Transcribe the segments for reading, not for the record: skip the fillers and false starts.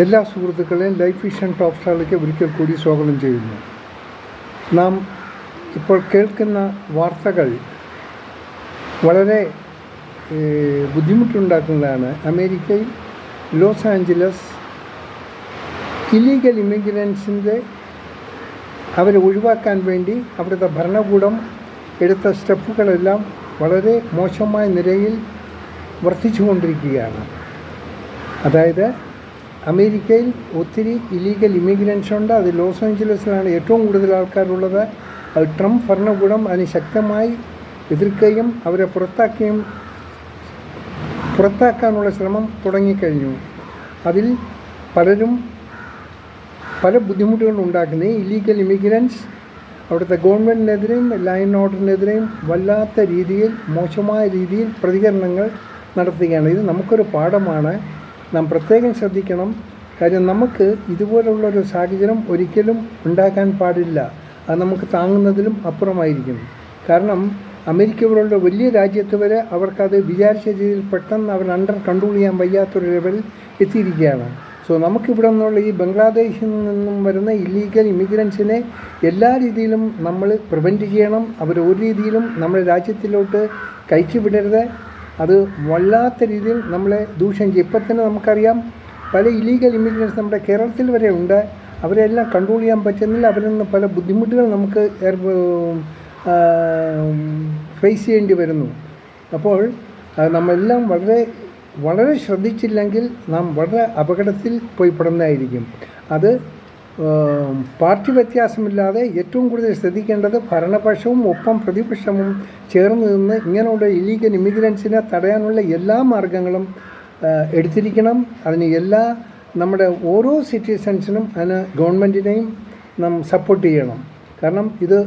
എല്ലാ സുഹൃത്തുക്കളെയും life vision top സ്റ്റാറിലേക്ക് ഒരിക്കൽ കൂടി സ്വാഗതം ചെയ്യുന്നു. നാം ഇപ്പോൾ കേൾക്കുന്ന വാർത്തകൾ വളരെ ബുദ്ധിമുട്ടുണ്ടാക്കുന്നതാണ്. അമേരിക്കയിൽ ലോസ് ആഞ്ചലസ് ഇല്ലീഗൽ ഇമിഗ്രൻസിൻ്റെ അവരെ ഒഴിവാക്കാൻ വേണ്ടി അവിടുത്തെ ഭരണകൂടം എടുത്ത സ്റ്റെപ്പുകളെല്ലാം വളരെ മോശമായ നിലയിൽ വർദ്ധിച്ചുകൊണ്ടിരിക്കുകയാണ്. അതായത് അമേരിക്കയിൽ ഒത്തിരി ഇല്ലീഗൽ ഇമിഗ്രൻസ് ഉണ്ട്. അത് ലോസ് ആഞ്ചലസിലാണ് ഏറ്റവും കൂടുതൽ ആൾക്കാരുള്ളത്. അത് ട്രംപ് ഭരണകൂടം അതിന് ശക്തമായി എതിർക്കുകയും അവരെ പുറത്താക്കാനുള്ള ശ്രമം തുടങ്ങിക്കഴിഞ്ഞു. അതിൽ പലരും പല ബുദ്ധിമുട്ടുകളും ഉണ്ടാക്കുന്നത് ഇല്ലീഗൽ ഇമിഗ്രൻസ് അവിടുത്തെ ഗവൺമെൻറ്റിനെതിരെയും ലൈൻ ഓർഡറിനെതിരെയും വല്ലാത്ത രീതിയിൽ മോശമായ രീതിയിൽ പ്രതികരണങ്ങൾ നടത്തുകയാണ്. ഇത് നമുക്കൊരു പാഠമാണ്. നാം പ്രത്യേകം ശ്രദ്ധിക്കണം. കാര്യം നമുക്ക് ഇതുപോലുള്ളൊരു സാഹചര്യം ഒരിക്കലും ഉണ്ടാക്കാൻ പാടില്ല. അത് നമുക്ക് താങ്ങുന്നതിലും അപ്പുറമായിരിക്കും. കാരണം അമേരിക്ക പോലുള്ള വലിയ രാജ്യത്ത് വരെ അവർക്കത് വിചാരിച്ച രീതിയിൽ പെട്ടെന്ന് അവർ അണ്ടർ കൺട്രോൾ ചെയ്യാൻ വയ്യാത്തൊരു ലെവലിൽ എത്തിയിരിക്കുകയാണ്. സോ നമുക്കിവിടെ നിന്നുള്ള ഈ ബംഗ്ലാദേശിൽ നിന്നും വരുന്ന ഇല്ലീഗൽ ഇമിഗ്രൻസിനെ എല്ലാ രീതിയിലും നമ്മൾ പ്രിവെൻറ്റ് ചെയ്യണം. അവർ ഒരു രീതിയിലും നമ്മുടെ രാജ്യത്തിലോട്ട് കയറ്റി വിടരുത്. അത് വല്ലാത്ത രീതിയിൽ നമ്മളെ ദൂഷ്യം ചെയ്യും. ഇപ്പം തന്നെ നമുക്കറിയാം പല ഇല്ലീഗൽ ഇമിഗ്രൻസ് നമ്മുടെ കേരളത്തിൽ വരെ ഉണ്ട്. അവരെല്ലാം കൺട്രോൾ ചെയ്യാൻ പറ്റുന്നില്ല. അവരിൽ നിന്ന് പല ബുദ്ധിമുട്ടുകൾ നമുക്ക് ഫേസ് ചെയ്യേണ്ടി വരുന്നു. അപ്പോൾ നമ്മളെല്ലാം വളരെ ശ്രദ്ധിച്ചില്ലെങ്കിൽ നാം വളരെ അപകടത്തിൽ പോയി പെടുന്നതായിരിക്കും. അത് പാർട്ടി വ്യത്യാസമില്ലാതെ ഏറ്റവും കൂടുതൽ ശ്രദ്ധിക്കേണ്ടത് ഭരണപക്ഷവും ഒപ്പം പ്രതിപക്ഷവും ചേർന്ന് നിന്ന് ഇങ്ങനെയുള്ള ഇല്ലീഗൽ ഇമിഗ്രൻസിനെ തടയാനുള്ള എല്ലാ മാർഗങ്ങളും എടുത്തിരിക്കണം. അതിന് നമ്മുടെ ഓരോ സിറ്റിസൺസിനും അതിന് ഗവൺമെൻറ്റിനെയും നാം സപ്പോർട്ട് ചെയ്യണം. കാരണം ഇത്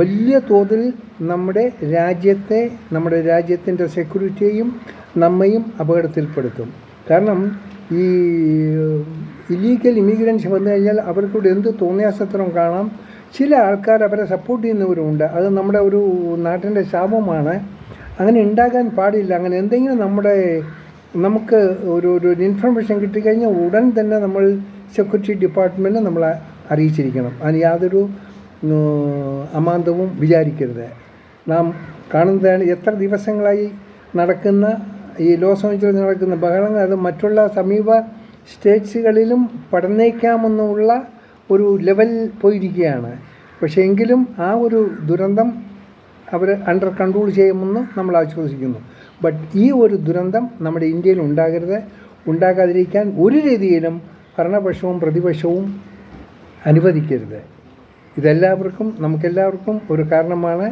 വലിയ തോതിൽ നമ്മുടെ രാജ്യത്തിൻ്റെ സെക്യൂരിറ്റിയെയും നമ്മയും അപകടത്തിൽപ്പെടുത്തും. കാരണം ഈ ഇല്ലീഗൽ ഇമിഗ്രൻസ് വന്നു കഴിഞ്ഞാൽ അവർക്കൂടെ എന്ത് തോന്നിയാസത്രം കാണാം. ചില ആൾക്കാർ അവരെ സപ്പോർട്ട് ചെയ്യുന്നവരുമുണ്ട്. അത് നമ്മുടെ ഒരു നാട്ടിൻ്റെ ശാപമാണ്. അങ്ങനെ ഉണ്ടാകാൻ പാടില്ല. അങ്ങനെ എന്തെങ്കിലും നമുക്ക് ഒരു ഇൻഫർമേഷൻ കിട്ടിക്കഴിഞ്ഞാൽ ഉടൻ തന്നെ നമ്മൾ സെക്യൂരിറ്റി ഡിപ്പാർട്ട്മെൻറ്റ് നമ്മളെ അറിയിച്ചിരിക്കണം. അതിന് യാതൊരു അമാന്തവും വിചാരിക്കരുത്. നാം കാണുന്നതാണ് എത്ര ദിവസങ്ങളായി നടക്കുന്ന ഈ ലോസ് ആഞ്ചലസിൽ നടക്കുന്ന ബഹളങ്ങൾ. അത് മറ്റുള്ള സമീപ സ്റ്റേറ്റ്സുകളിലും പടർന്നേക്കാമെന്നുള്ള ഒരു ലെവൽ പോയിരിക്കുകയാണ്. പക്ഷേ എങ്കിലും ആ ഒരു ദുരന്തം അവർ അണ്ടർ കൺട്രോൾ ചെയ്യുമെന്ന് നമ്മൾ ആശ്വസിക്കുന്നു. ബട്ട് ഈ ഒരു ദുരന്തം നമ്മുടെ ഇന്ത്യയിൽ ഉണ്ടാകാതിരിക്കാൻ ഒരു രീതിയിലും ഭരണപക്ഷവും പ്രതിപക്ഷവും അനുവദിക്കരുത്. നമുക്കെല്ലാവർക്കും ഒരു കാരണമാണ്.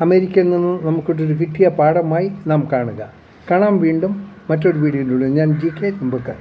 അമേരിക്കയിൽ നിന്നും നമുക്കൊരു കിട്ടിയ പാഠമായി നാം കാണാം വീണ്ടും മറ്റൊരു വീഡിയോയിലൂടെ. ഞാൻ GK തുമ്പക്കർ.